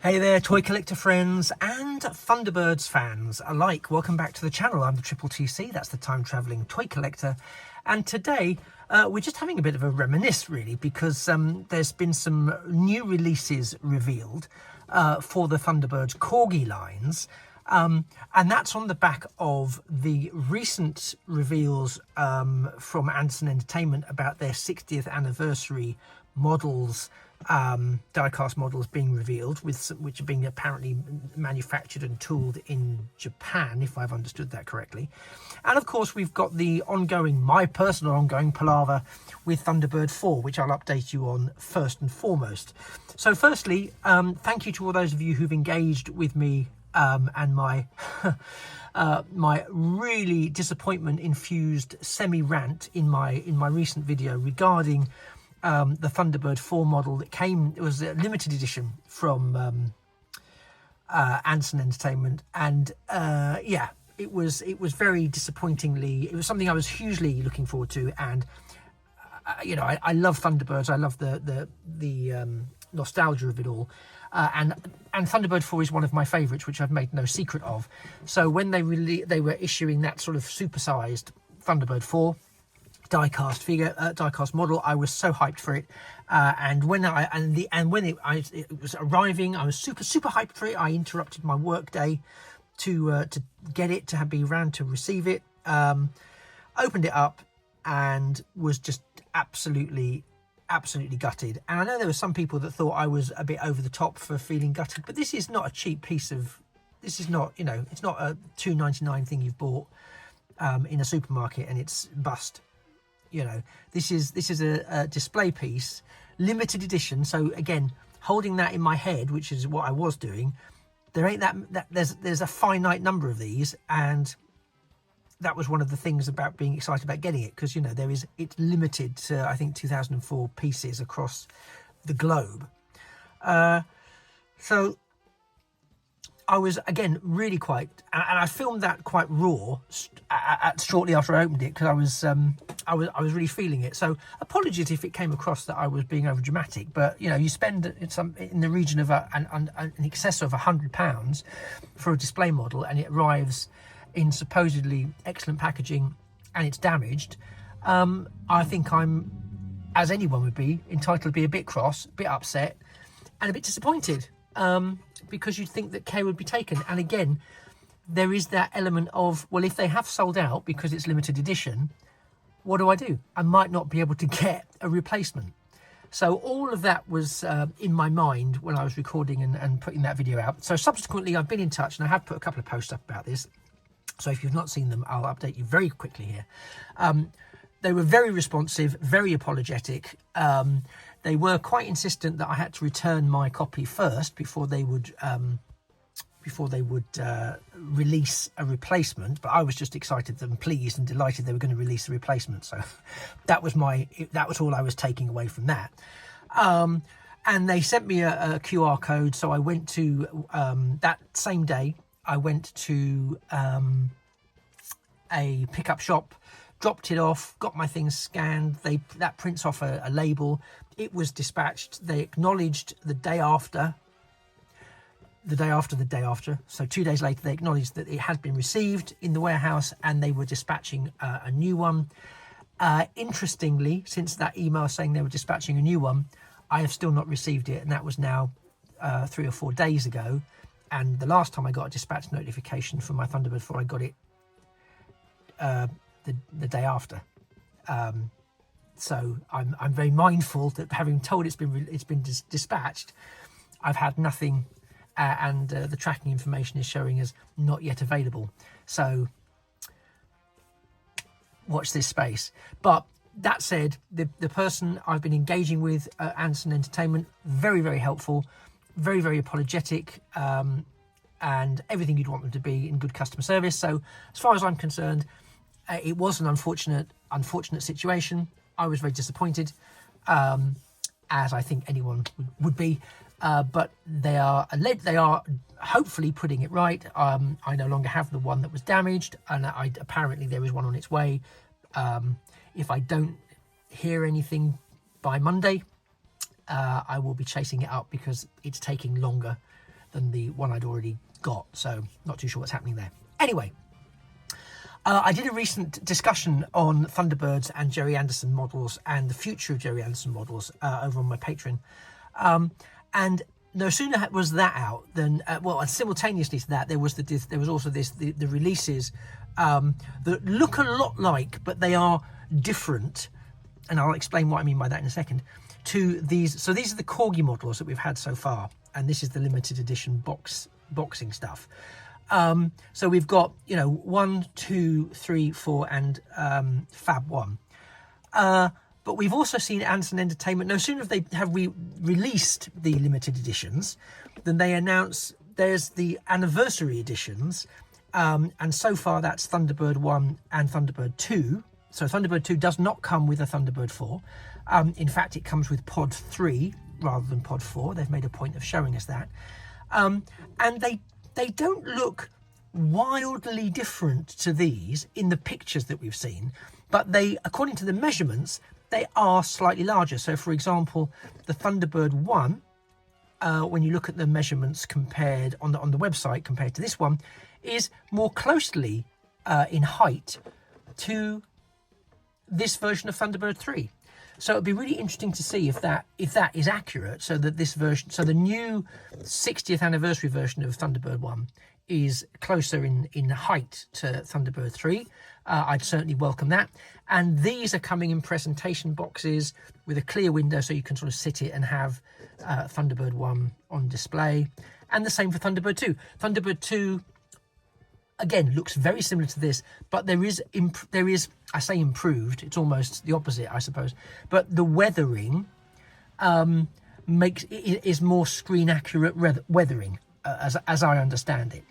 Hey there, toy collector friends and Thunderbirds fans alike. Welcome back to the channel. I'm the Triple TC, that's the time travelling toy collector. And today we're just having a bit of a reminisce really, because there's been some new releases revealed for the Thunderbirds Corgi lines. And that's on the back of the recent reveals from Anderson Entertainment about their 60th anniversary models, die-cast models being revealed, which are being apparently manufactured and tooled in Japan, if I've understood that correctly. And of course we've got the my personal ongoing palaver with Thunderbird 4, which I'll update you on first and foremost. So firstly, thank you to all those of you who've engaged with me and my my really disappointment infused semi-rant in my recent video regarding the Thunderbird 4 model that came. It was a limited edition from Anderson Entertainment, and yeah, it was very disappointingly. It was something I was hugely looking forward to, and you know, I love Thunderbirds. I love the nostalgia of it all, and Thunderbird 4 is one of my favourites, which I've made no secret of. So when they were issuing that sort of supersized Thunderbird 4 die-cast figure, die-cast model, I was so hyped for it, and when it was arriving, I was super hyped for it. I interrupted my work day to get it, to be around to receive it, opened it up and was just absolutely gutted. And I know there were some people that thought I was a bit over the top for feeling gutted, but this is not a cheap piece of, this is not, you know, it's not a $2.99 thing you've bought in a supermarket and it's bust. You know, this is a display piece, limited edition. So again, holding that in my head, which is what I was doing, there ain't that there's a finite number of these, and that was one of the things about being excited about getting it, because you know it's limited to, I think, 2004 pieces across the globe. So I was again really quite, and I filmed that quite raw shortly after I opened it, because I was really feeling it. So apologies if it came across that I was being over dramatic, but you know, you spend in the region of an excess of £100 for a display model, and it arrives in supposedly excellent packaging and it's damaged. I think I'm, as anyone would be, entitled to be a bit cross, a bit upset and a bit disappointed, because you'd think that care would be taken. And again, there is that element of, well, if they have sold out because it's limited edition, what do? I might not be able to get a replacement. So all of that was in my mind when I was recording and putting that video out. So subsequently I've been in touch, and I have put a couple of posts up about this. So if you've not seen them, I'll update you very quickly here. They were very responsive, very apologetic. They were quite insistent that I had to return my copy first before they would release a replacement. But I was just excited and pleased and delighted they were going to release a replacement. So that was all I was taking away from that. And they sent me a QR code. So I went to that same day. I went to a pickup shop, dropped it off, got my things scanned. That prints off a label. It was dispatched. They acknowledged the day after. So 2 days later, they acknowledged that it had been received in the warehouse, and they were dispatching a new one. Interestingly, since that email saying they were dispatching a new one, I have still not received it, and that was now 3 or 4 days ago. And the last time I got a dispatch notification from my Thunderbird 4, I got it the day after. So I'm very mindful that, having told it's been dispatched, I've had nothing, and the tracking information is showing as not yet available. So watch this space. But that said, the person I've been engaging with, Anderson Entertainment, very helpful, very apologetic, and everything you'd want them to be in good customer service. So as far as I'm concerned, it was an unfortunate situation. I was very disappointed, as I think anyone would be, but they are hopefully putting it right. I no longer have the one that was damaged, and apparently there is one on its way. If I don't hear anything by Monday, I will be chasing it up, because it's taking longer than the one I'd already got, so not too sure what's happening there. Anyway, I did a recent discussion on Thunderbirds and Jerry Anderson models and the future of Jerry Anderson models over on my Patreon. And no sooner was that out than, well, and simultaneously to that, there was also the releases that look a lot like, but they are different. And I'll explain what I mean by that in a second. To these, so these are the Corgi models that we've had so far, and this is the limited edition boxing stuff. So we've got, 1, 2, 3, 4, and Fab 1. But we've also seen Anderson Entertainment, no sooner have they have released the limited editions, than they announce there's the anniversary editions. And so far that's Thunderbird 1 and Thunderbird 2. So Thunderbird 2 does not come with a Thunderbird 4. In fact, it comes with Pod 3 rather than Pod 4. They've made a point of showing us that. And they don't look wildly different to these in the pictures that we've seen, but they, according to the measurements, they are slightly larger. So for example, the Thunderbird 1, when you look at the measurements compared on the website compared to this one, is more closely in height to this version of Thunderbird 3. So it'd be really interesting to see if that is accurate, so that this version, so the new 60th anniversary version of Thunderbird 1 is closer in height to Thunderbird 3. I'd certainly welcome that. And these are coming in presentation boxes with a clear window, so you can sort of sit it and have Thunderbird 1 on display. And the same for Thunderbird 2. Thunderbird 2, again, looks very similar to this, but there is, I say improved, it's almost the opposite, I suppose. But the weathering is more screen accurate weathering, as I understand it.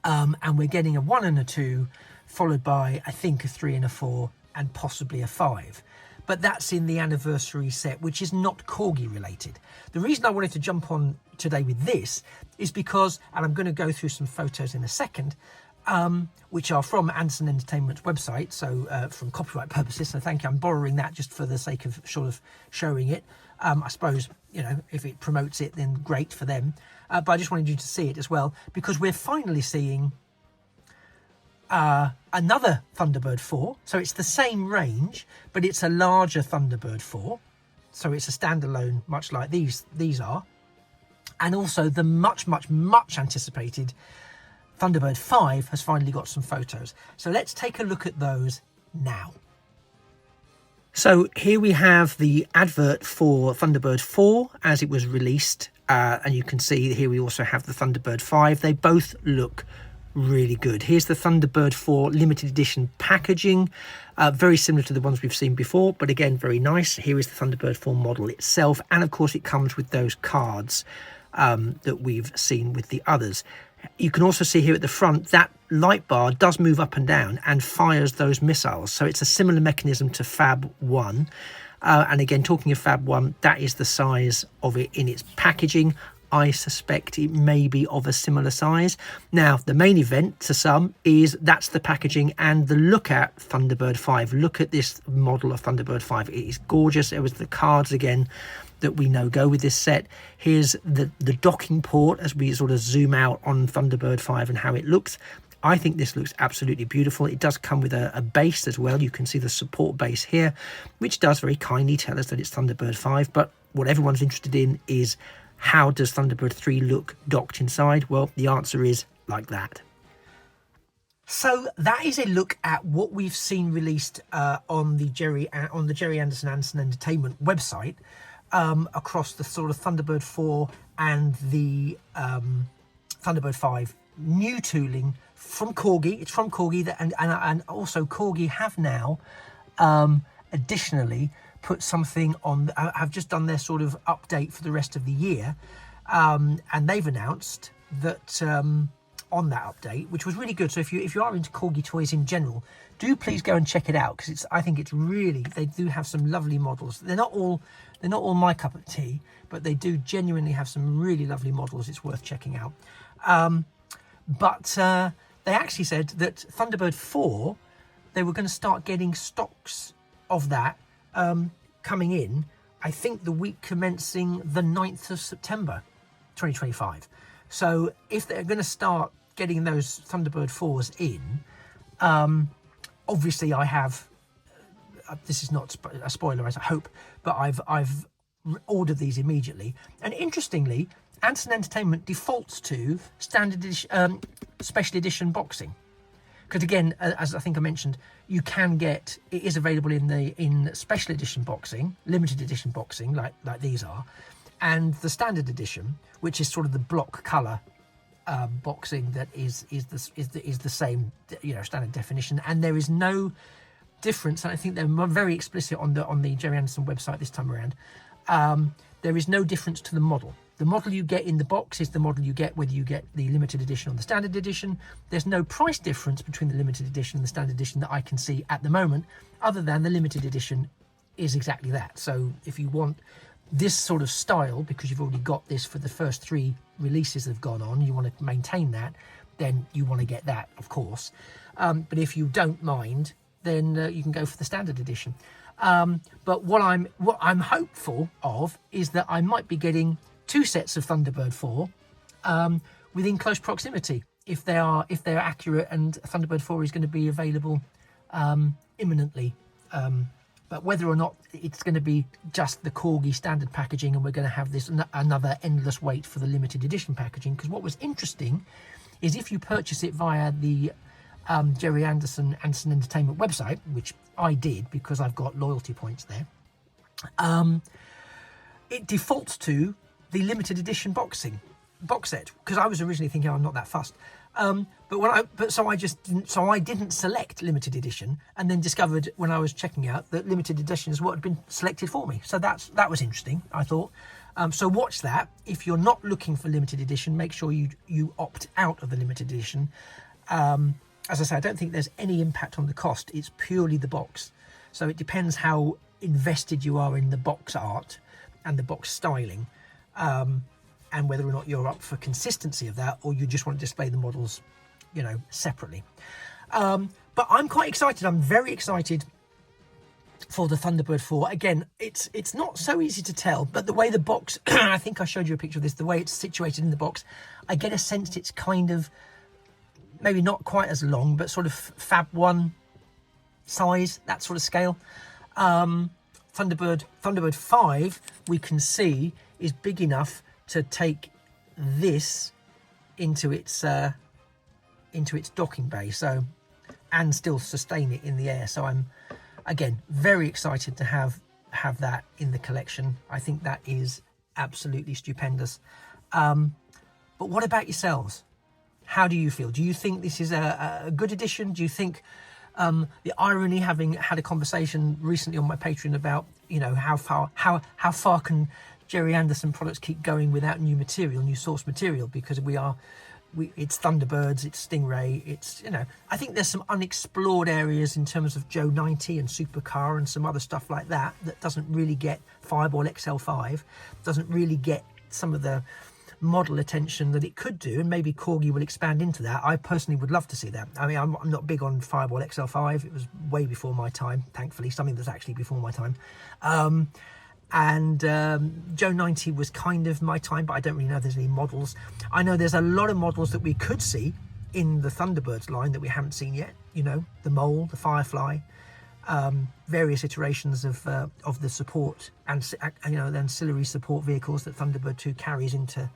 And we're getting a 1 and a 2, followed by, I think, a 3 and a 4, and possibly a 5. But that's in the anniversary set, which is not Corgi related. The reason I wanted to jump on today with this is because, and I'm going to go through some photos in a second, which are from Anderson Entertainment's website, so from copyright purposes, so thank you. I'm borrowing that just for the sake of sort of showing it. I suppose, if it promotes it, then great for them. But I just wanted you to see it as well, because we're finally seeing another Thunderbird 4. So it's the same range, but it's a larger Thunderbird 4. So it's a standalone, much like these are. And also the much anticipated Thunderbird 5 has finally got some photos. So let's take a look at those now. So here we have the advert for Thunderbird 4 as it was released. And you can see here we also have the Thunderbird 5. They both look really good. Here's the Thunderbird 4 limited edition packaging, very similar to the ones we've seen before, but again, very nice. Here is the Thunderbird 4 model itself. And of course, it comes with those cards that we've seen with the others. You can also see here at the front that light bar does move up and down and fires those missiles. So it's a similar mechanism to Fab 1. And again, talking of Fab 1, that is the size of it in its packaging. I suspect it may be of a similar size. Now, the main event to some is that's the packaging and the look at Thunderbird 5. Look at this model of Thunderbird 5. It is gorgeous. It was the cards again that we know go with this set. Here's the docking port as we sort of zoom out on Thunderbird 5 and how it looks. I think this looks absolutely beautiful. It does come with a base as well. You can see the support base here, which does very kindly tell us that it's Thunderbird 5. But what everyone's interested in is, how does Thunderbird 3 look docked inside? Well, the answer is like that. So that is a look at what we've seen released on the Jerry Anderson Entertainment website across the sort of Thunderbird 4 and the Thunderbird 5 new tooling from Corgi. It's from Corgi, and also Corgi have now additionally put something on, have just done their sort of update for the rest of the year, and they've announced that on that update, which was really good. So if you are into Corgi toys in general, do please go and check it out, because I think it's really, they do have some lovely models. They're not all my cup of tea, but they do genuinely have some really lovely models. It's worth checking out. But they actually said that Thunderbird 4, they were going to start getting stocks of that coming in, I think the week commencing the 9th of September 2025. So if they're going to start getting those Thunderbird 4s in, obviously I have, this is not a spoiler as I hope, but I've ordered these immediately. And interestingly, Anderson Entertainment defaults to standard edition, special edition boxing. Because again, as I think I mentioned, you can get, it is available in special edition boxing, limited edition boxing, like these are, and the standard edition, which is sort of the block colour boxing that is the same, you know, standard definition. And there is no difference. And I think they're very explicit on the Jerry Anderson website this time around. There is no difference to the model. The model you get in the box is the model you get whether you get the limited edition or the standard edition. There's no price difference between the limited edition and the standard edition that I can see at the moment, other than the limited edition is exactly that. So if you want this sort of style, because you've already got this for the first 3 releases that have gone on, you want to maintain that, then you want to get that, of course. But if you don't mind, then you can go for the standard edition. But what I'm hopeful of is that I might be getting 2 sets of Thunderbird 4 within close proximity, if they're accurate, and Thunderbird 4 is going to be available imminently. But whether or not it's going to be just the Corgi standard packaging and we're going to have this another endless wait for the limited edition packaging, because what was interesting is if you purchase it via the Jerry Anderson Entertainment website, which I did because I've got loyalty points there, it defaults to the limited edition box set, because I was originally thinking I'm not that fussed. So I didn't select limited edition, and then discovered when I was checking out that limited edition is what had been selected for me. So that was interesting, I thought. So watch that. If you're not looking for limited edition, make sure you opt out of the limited edition. As I say, I don't think there's any impact on the cost. It's purely the box. So it depends how invested you are in the box art and the box styling, and whether or not you're up for consistency of that, or you just want to display the models, you know, separately. But I'm quite excited. I'm very excited for the Thunderbird 4. Again, it's not so easy to tell, but the way the box, I think I showed you a picture of this, the way it's situated in the box, I get a sense it's kind of, maybe not quite as long, but sort of Fab 1 size, that sort of scale. Thunderbird 5, we can see, is big enough to take this into its docking bay, so, and still sustain it in the air. So I'm, again, very excited to have that in the collection. I think that is absolutely stupendous. But what about yourselves? How do you feel? Do you think this is a good addition? Do you think the irony, having had a conversation recently on my Patreon about, you know, how far can Jerry Anderson products keep going without new source material, because it's Thunderbirds, it's Stingray, it's, you know, I think there's some unexplored areas in terms of Joe 90 and Supercar and some other stuff like that doesn't really get Fireball XL5, doesn't really get some of the model attention that it could do, and maybe Corgi will expand into that. I personally would love to see that. I mean, I'm not big on Fireball XL5. It was way before my time, thankfully, something that's actually before my time. Joe 90 was kind of my time, but I don't really know if there's any models. I know there's a lot of models that we could see in the Thunderbirds line that we haven't seen yet. You know, the Mole, the Firefly, various iterations of the support and, you know, the ancillary support vehicles that Thunderbird 2 carries into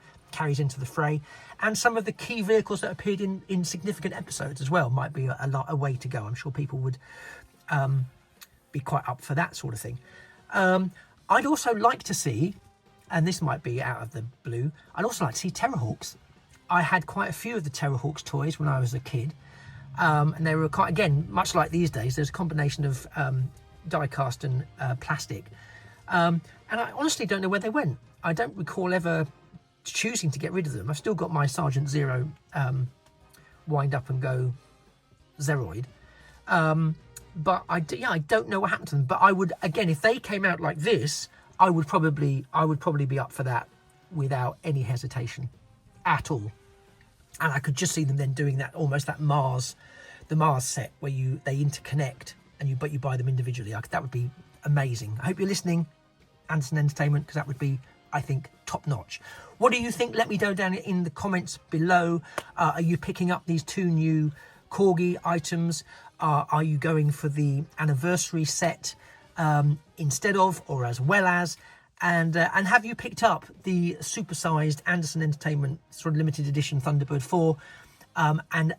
the fray, and some of the key vehicles that appeared in significant episodes as well might be a way to go. I'm sure people would be quite up for that sort of thing. I'd also like to see, and this might be out of the blue, I'd also like to see Terrorhawks. I had quite a few of the Terrorhawks toys when I was a kid, and they were quite, again, much like these days, there's a combination of die-cast and plastic, and I honestly don't know where they went. I don't recall ever choosing to get rid of them. I've still got my Sergeant Zero wind up and go Zeroid, but I don't know what happened to them. But I would, again, if they came out like this, I would probably be up for that without any hesitation at all. And I could just see them then doing that, almost that the Mars set where they interconnect and you buy them individually. That would be amazing. I hope you're listening, Anderson Entertainment, because that would be, I think, top notch. What do you think? Let me know down in the comments below. Are you picking up these 2 new Corgi items? Are you going for the anniversary set instead of, or as well as? And have you picked up the supersized Anderson Entertainment sort of limited edition Thunderbird 4? And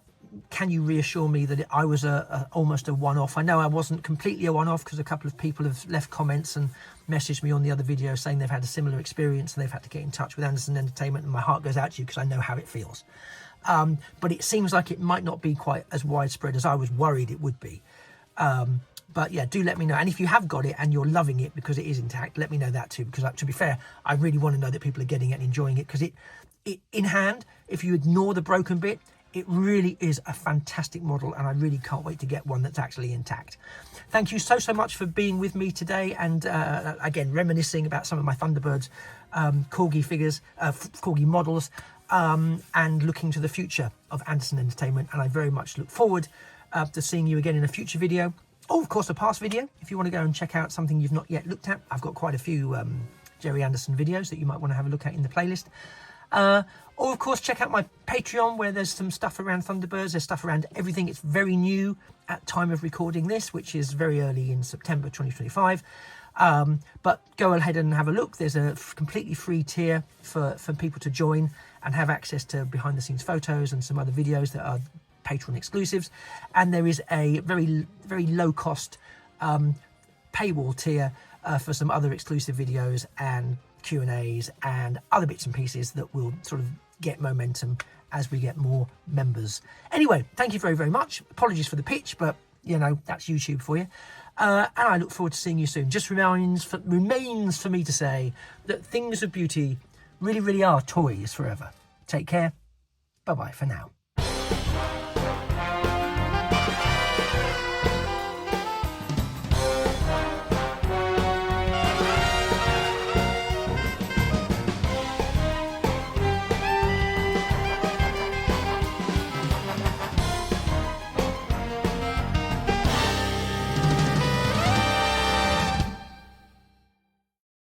can you reassure me that I was almost a one-off? I know I wasn't completely a one-off, because a couple of people have left comments and messaged me on the other video saying they've had a similar experience and they've had to get in touch with Anderson Entertainment, and my heart goes out to you because I know how it feels. But it seems like it might not be quite as widespread as I was worried it would be. But yeah, do let me know. And if you have got it and you're loving it because it is intact, let me know that too, because to be fair, I really want to know that people are getting it and enjoying it, because it in hand, if you ignore the broken bit, it really is a fantastic model, and I really can't wait to get one that's actually intact. Thank you so much for being with me today, and again, reminiscing about some of my Thunderbirds Corgi figures, Corgi models, and looking to the future of Anderson Entertainment. And I very much look forward to seeing you again in a future video, or of course a past video. If you want to go and check out something you've not yet looked at, I've got quite a few Jerry Anderson videos that you might want to have a look at in the playlist. Or of course check out my Patreon, where there's some stuff around Thunderbirds. There's stuff around everything. It's very new at time of recording this, which is very early in September 2025. But go ahead and have a look. There's a completely free tier for people to join and have access to behind the scenes photos and some other videos that are Patreon exclusives. And there is a very low cost paywall tier for some other exclusive videos and Q&As and other bits and pieces that will sort of get momentum as we get more members. Anyway, thank you very much. Apologies for the pitch, but you know, that's YouTube for you. And I look forward to seeing you soon. Just remains for me to say that things of beauty really are toys forever. Take care. Bye bye for now.